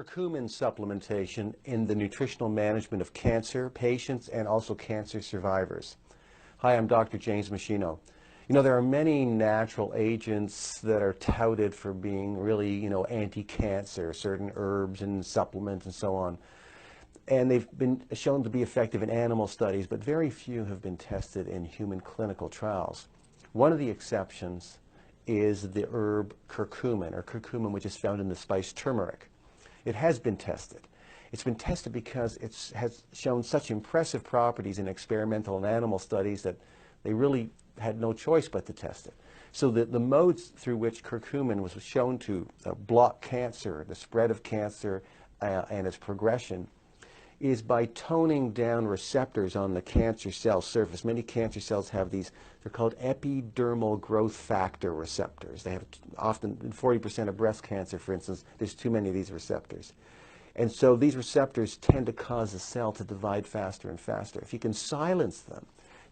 Curcumin supplementation in the nutritional management of cancer patients and also cancer survivors. Hi, I'm Dr. James Meschino. You know, there are many natural agents that are touted for being really, anti-cancer, certain herbs and supplements and so on. And they've been shown to be effective in animal studies, but very few have been tested in human clinical trials. One of the exceptions is the herb curcumin, which is found in the spice turmeric. It has been tested. It's been tested because it has shown such impressive properties in experimental and animal studies that they really had no choice but to test it. So the modes through which curcumin was shown to block cancer, the spread of cancer and its progression, is by toning down receptors on the cancer cell surface. Many cancer cells have these, they're called epidermal growth factor receptors. They have often, in 40% of breast cancer, for instance, there's too many of these receptors. And so these receptors tend to cause the cell to divide faster and faster. If you can silence them,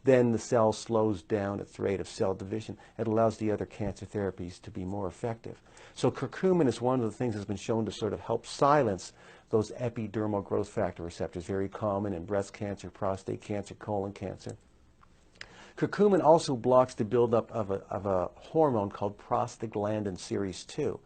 then the cell slows down its rate of cell division. It allows the other cancer therapies to be more effective. So curcumin is one of the things that's been shown to sort of help silence those epidermal growth factor receptors, very common in breast cancer, prostate cancer, colon cancer. Curcumin also blocks the buildup of a hormone called prostaglandin series 2.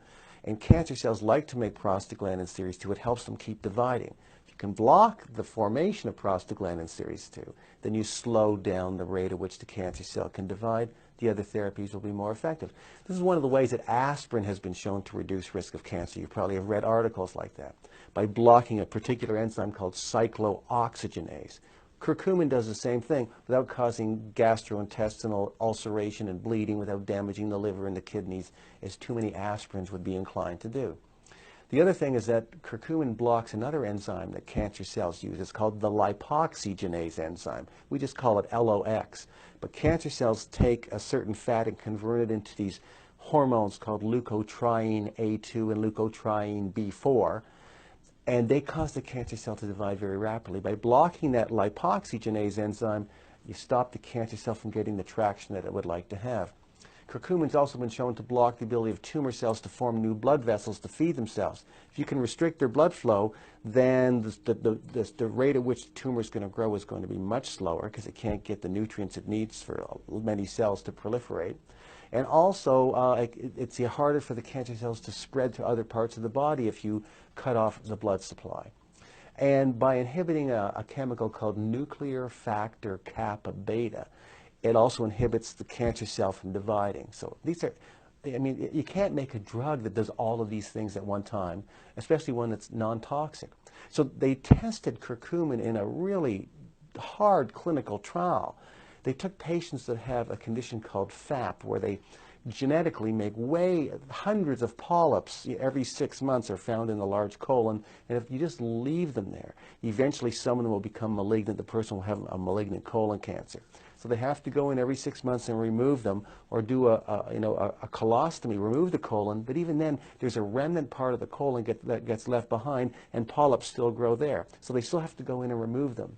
And cancer cells like to make prostaglandin series 2. It helps them keep dividing. If you can block the formation of prostaglandin series 2, then you slow down the rate at which the cancer cell can divide. The other therapies will be more effective. This is one of the ways that aspirin has been shown to reduce risk of cancer. You probably have read articles like that, by blocking a particular enzyme called cyclooxygenase. Curcumin does the same thing without causing gastrointestinal ulceration and bleeding, without damaging the liver and the kidneys, as too many aspirins would be inclined to do. The other thing is that curcumin blocks another enzyme that cancer cells use. It's called the lipoxygenase enzyme. We just call it LOX. But cancer cells take a certain fat and convert it into these hormones called leukotriene A2 and leukotriene B4. And they cause the cancer cell to divide very rapidly. By blocking that lipoxygenase enzyme, you stop the cancer cell from getting the traction that it would like to have. Curcumin's also been shown to block the ability of tumor cells to form new blood vessels to feed themselves. If you can restrict their blood flow, then the rate at which the tumor is going to grow is going to be much slower because it can't get the nutrients it needs for many cells to proliferate. And also, it's harder for the cancer cells to spread to other parts of the body if you cut off the blood supply. And by inhibiting a chemical called nuclear factor kappa beta, it also inhibits the cancer cell from dividing. So these are, you can't make a drug that does all of these things at one time, especially one that's non-toxic. So they tested curcumin in a really hard clinical trial. They took patients that have a condition called FAP, where they genetically make hundreds of polyps every 6 months are found in the large colon, and if you just leave them there, eventually some of them will become malignant. The person will have a malignant colon cancer. So they have to go in every 6 months and remove them, or do a colostomy, remove the colon. But even then, there's a remnant part of the colon that gets left behind, and polyps still grow there. So they still have to go in and remove them.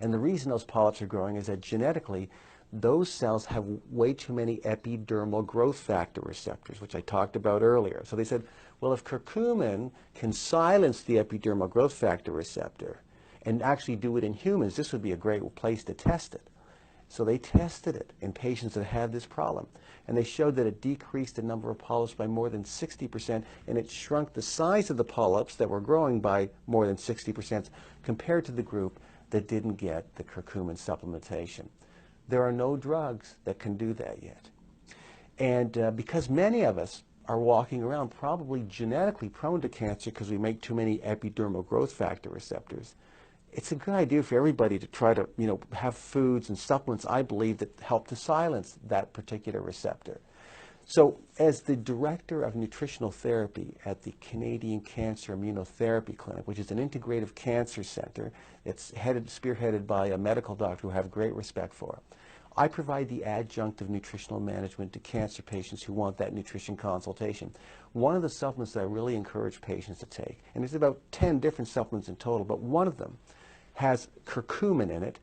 And the reason those polyps are growing is that genetically, those cells have way too many epidermal growth factor receptors, which I talked about earlier. So they said, well, if curcumin can silence the epidermal growth factor receptor and actually do it in humans, this would be a great place to test it. So they tested it in patients that had this problem, and they showed that it decreased the number of polyps by more than 60%, and it shrunk the size of the polyps that were growing by more than 60% compared to the group that didn't get the curcumin supplementation. There are no drugs that can do that yet. And because many of us are walking around probably genetically prone to cancer because we make too many epidermal growth factor receptors, it's a good idea for everybody to try to, have foods and supplements, I believe, that help to silence that particular receptor. So as the director of nutritional therapy at the Canadian Cancer Immunotherapy Clinic, which is an integrative cancer center, it's spearheaded by a medical doctor who I have great respect for, I provide the adjunct of nutritional management to cancer patients who want that nutrition consultation. One of the supplements that I really encourage patients to take, and there's about 10 different supplements in total, but one of them has curcumin in it,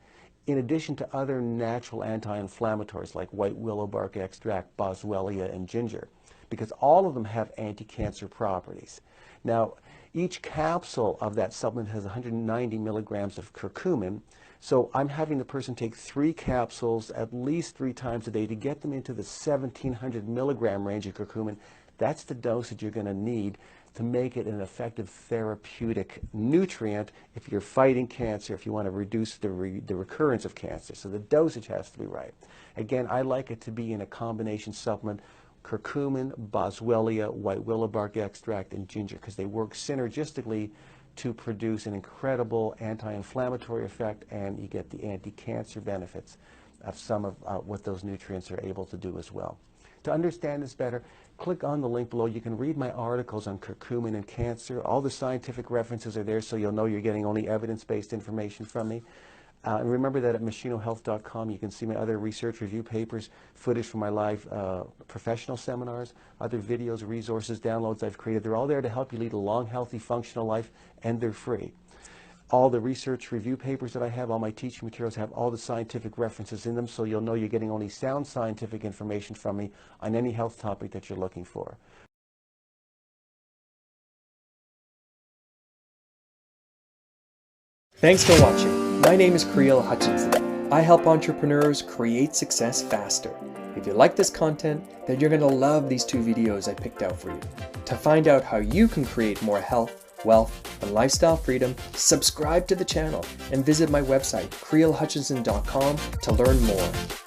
in addition to other natural anti-inflammatories like white willow bark extract, boswellia, and ginger, because all of them have anti-cancer properties. Now, Each capsule of that supplement has 190 milligrams of curcumin. So I'm having the person take 3 capsules at least 3 times a day to get them into the 1700 milligram range of curcumin. That's the dosage you're going to need to make it an effective therapeutic nutrient if you're fighting cancer, if you want to reduce the recurrence of cancer. So the dosage has to be right. Again, I like it to be in a combination supplement: curcumin, boswellia, white willow bark extract, and ginger, because they work synergistically to produce an incredible anti-inflammatory effect, and you get the anti-cancer benefits of some of what those nutrients are able to do as well. To understand this better, click on the link below. You can read my articles on curcumin and cancer. All the scientific references are there, so you'll know you're getting only evidence-based information from me. And remember that at meschinohealth.com you can see my other research review papers, footage from my live professional seminars, other videos, resources, downloads I've created. They're all there to help you lead a long, healthy, functional life, and they're free. All the research review papers that I have, all my teaching materials have all the scientific references in them, so you'll know you're getting only sound scientific information from me on any health topic that you're looking for. Thanks for watching. My name is Creel Hutchinson. I help entrepreneurs create success faster. If you like this content, then you're going to love these 2 videos I picked out for you. To find out how you can create more health, wealth, and lifestyle freedom, subscribe to the channel and visit my website, creelhutchinson.com, to learn more.